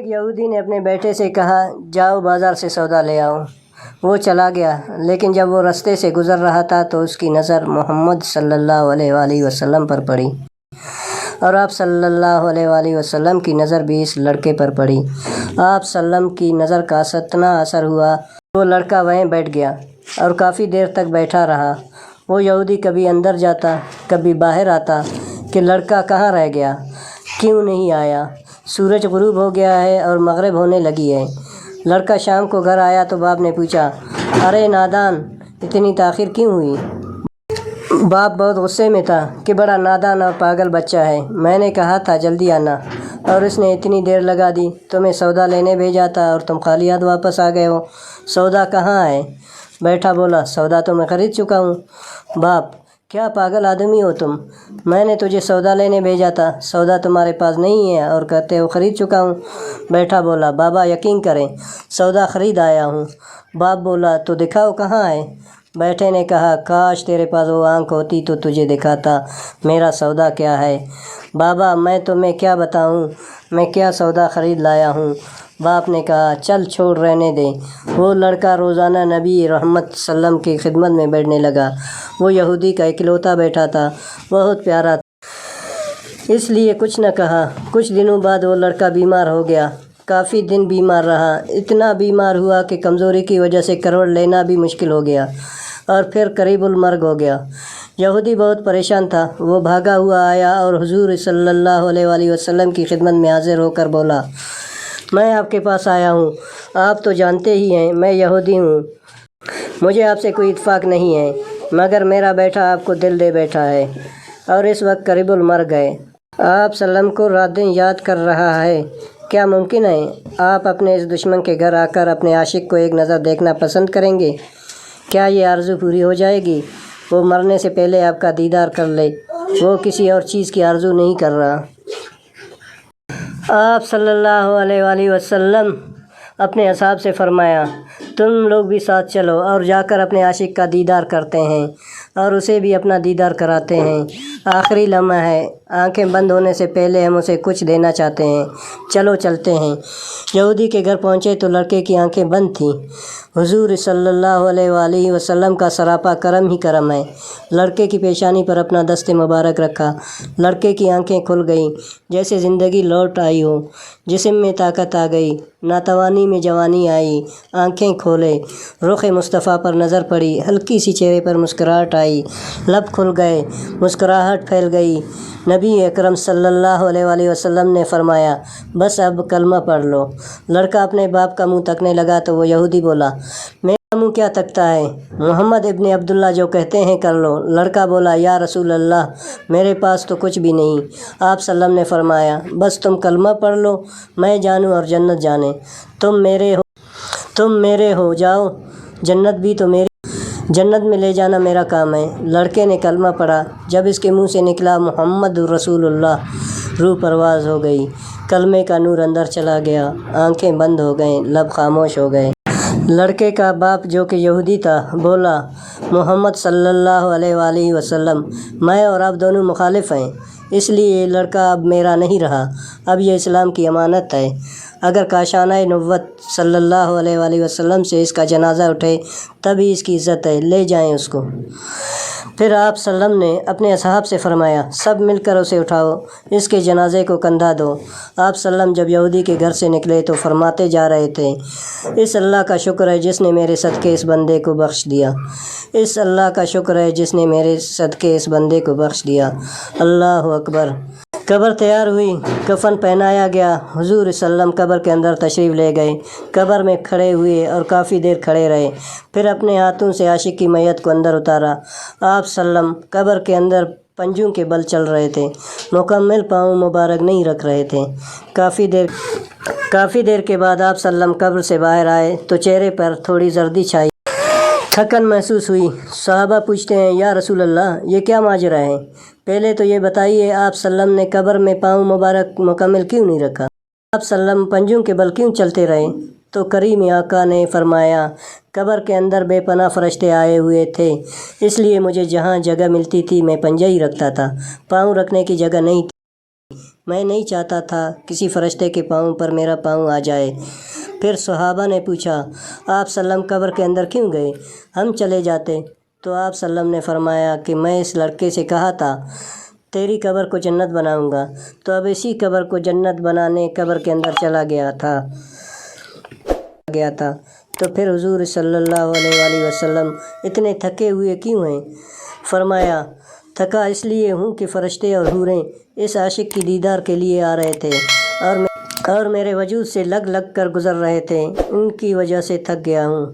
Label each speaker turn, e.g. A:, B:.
A: एक यहूदी ने अपने बेटे से कहा, जाओ बाज़ार से सौदा ले आओ। वो चला गया, लेकिन जब वो रास्ते से गुज़र रहा था तो उसकी नज़र मोहम्मद सल्लल्लाहु अलैहि वसल्लम पर पड़ी और आप सल्लल्लाहु अलैहि वसल्लम की नज़र भी इस लड़के पर पड़ी। आप सल्लम की नज़र का इतना असर हुआ, वो लड़का वहीं बैठ गया और काफ़ी देर तक बैठा रहा। वो यहूदी कभी अंदर जाता, कभी बाहर आता कि लड़का कहाँ रह गया, क्यों नहीं आया। सूरज गुरूब हो गया है और मगरिब होने लगी है। लड़का शाम को घर आया तो बाप ने पूछा, अरे नादान, इतनी ताख़ीर क्यों हुई। बाप बहुत गुस्से में था कि बड़ा नादान और पागल बच्चा है, मैंने कहा था जल्दी आना और इसने इतनी देर लगा दी। तुम्हें सौदा लेने भेजा था और तुम खाली हाथ वापस आ गए हो। सौदा कहाँ है। बेटा बोला, सौदा तो मैं ख़रीद चुका हूँ। बाप, क्या पागल आदमी हो तुम, मैंने तुझे सौदा लेने भेजा था, सौदा तुम्हारे पास नहीं है और कहते हो ख़रीद चुका हूँ। बेटा बोला, बाबा यकीन करें, सौदा ख़रीद आया हूँ। बाप बोला, तो दिखाओ कहाँ है। बेटे ने कहा, काश तेरे पास वो आँख होती तो तुझे दिखाता मेरा सौदा क्या है। बाबा, मैं तुम्हें क्या बताऊँ, मैं क्या सौदा ख़रीद लाया हूँ। बाप ने कहा, चल छोड़, रहने दे। वो लड़का रोज़ाना नबी रहमत सल्लम की खिदमत में बैठने लगा। वो यहूदी का इकलौता बेटा था, बहुत प्यारा था, इसलिए कुछ न कहा। कुछ दिनों बाद वो लड़का बीमार हो गया, काफ़ी दिन बीमार रहा। इतना बीमार हुआ कि कमज़ोरी की वजह से करवट लेना भी मुश्किल हो गया और फिर करीबुल मर्ग हो गया। यहूदी बहुत परेशान था। वो भागा हुआ आया और हुजूर सल्लल्लाहु अलैहि वसल्लम की खिदमत में हाजिर होकर बोला, मैं आपके पास आया हूँ, आप तो जानते ही हैं मैं यहूदी हूँ, मुझे आपसे कोई इत्फाक नहीं है, मगर मेरा बेटा आपको दिल दे बैठा है और इस वक्त करीबुल मर्ग है। आप सल्लम को रात दिन याद कर रहा है। क्या मुमकिन है आप अपने इस दुश्मन के घर आकर अपने आशिक को एक नज़र देखना पसंद करेंगे। क्या ये आरज़ू पूरी हो जाएगी। वो मरने से पहले आपका दीदार कर ले, वो किसी और चीज़ की आरज़ू नहीं कर रहा। आप सल्लल्लाहु अलैहि वसल्लम अपने असहाब से फरमाया, तुम लोग भी साथ चलो और जाकर अपने आशिक का दीदार करते हैं और उसे भी अपना दीदार कराते हैं। आखिरी लम्हा है, आंखें बंद होने से पहले हम उसे कुछ देना चाहते हैं, चलो चलते हैं। यहूदी के घर पहुँचे तो लड़के की आंखें बंद थीं। हुजूर सल्लल्लाहु अलैहि वसल्लम का सरापा करम ही करम है। लड़के की पेशानी पर अपना दस्ते मुबारक रखा। लड़के की आंखें खुल गईं, जैसे ज़िंदगी लौट आई हो। जिस्म में ताकत आ गई, नातवानी में जवानी आई। आंखें खोले, रुख़ मुस्तफ़ा पर नज़र पड़ी, हल्की सी चेहरे पर मुस्कुराहट आई, लब खुल गए, मुस्कुराहट फैल गई। नबी अकरम सल्लल्लाहु अलैहि वसल्लम ने फरमाया, बस अब कलमा पढ़ लो। लड़का अपने बाप का मुंह तकने लगा तो वो यहूदी बोला, मेरा मुंह क्या तकता है, मोहम्मद इब्न अब्दुल्ला जो कहते हैं कर लो। लड़का बोला, या रसूल अल्लाह, मेरे पास तो कुछ भी नहीं। आप सल्लम ने फरमाया, बस तुम कलमा पढ़ लो, मैं जानूँ और जन्नत जाने। तुम मेरे हो, जाओ, जन्नत भी तो मेरी, जन्नत में ले जाना मेरा काम है। लड़के ने कलमा पढ़ा। जब इसके मुंह से निकला मोहम्मद रसूलुल्लाह, रूह परवाज़ हो गई। कलमे का नूर अंदर चला गया, आंखें बंद हो गईं, लब खामोश हो गए। लड़के का बाप जो कि यहूदी था बोला, मोहम्मद सल्लल्लाहु अलैहि वसल्लम, मैं और आप दोनों मुखालिफ हैं, इसलिए ये लड़का अब मेरा नहीं रहा, अब ये इस्लाम की अमानत है। अगर काशाना नबुव्वत सल्लल्लाहु अलैहि वसल्लम से इसका जनाजा उठे तभी इसकी इज़्ज़त है, ले जाएं उसको। फिर आप सल्लम ने अपने असहाब से फरमाया, सब मिलकर उसे उठाओ, इसके जनाजे को कंधा दो। आप सल्लम जब यहूदी के घर से निकले तो फरमाते जा रहे थे, इस अल्लाह का शुक्र है जिसने मेरे सदक़े इस बंदे को बख्श दिया, इस अल्लाह का शुक्र है जिसने मेरे सदक़े इस बंदे को बख्श दिया। अल्लाह अकबर। कब्र तैयार हुई, कफन पहनाया गया। हुजूर सल्लम कब्र के अंदर तशरीफ़ ले गए। कब्र में खड़े हुए और काफ़ी देर खड़े रहे। फिर अपने हाथों से आशिक की मैयत को अंदर उतारा। आप सल्लम कब्र के अंदर पंजों के बल चल रहे थे, मुकम्मल पाँव मुबारक नहीं रख रहे थे। काफ़ी देर के बाद आप सल्लम कब्र से बाहर आए तो चेहरे पर थोड़ी जर्दी छाई, थकन महसूस हुई। सहाबा पूछते हैं, या रसूल अल्लाह, ये क्या माजरा है, पहले तो ये बताइए आप सल्लम ने कब्र में पाँव मुबारक मुकम्मल क्यों नहीं रखा, आप सल्लम पंजों के बल क्यों चलते रहे। तो करीम आका ने फरमाया, कब्र के अंदर बेपनाह फरिश्ते आए हुए थे, इसलिए मुझे जहाँ जगह मिलती थी मैं पंजा ही रखता था, पाँव रखने की जगह नहीं थी। میں نہیں چاہتا تھا کسی فرشتے کے پاؤں پر میرا پاؤں آ جائے۔ پھر صحابہ نے پوچھا، آپ سلم قبر کے اندر کیوں گئے؟ ہم چلے جاتے۔ تو آپ سلم نے فرمایا کہ میں اس لڑکے سے کہا تھا تیری قبر کو جنت بناؤں گا، تو اب اسی قبر کو جنت بنانے قبر کے اندر چلا گیا تھا۔ تو پھر حضور صلی اللہ علیہ وآلہ وسلم اتنے تھکے ہوئے کیوں ہیں؟ فرمایا، تھکا اس لیے ہوں کہ فرشتے اور حوریں اس عاشق کی دیدار کے لیے آ رہے تھے اور میرے وجود سے لگ کر گزر رہے تھے، ان کی وجہ سے تھک گیا ہوں۔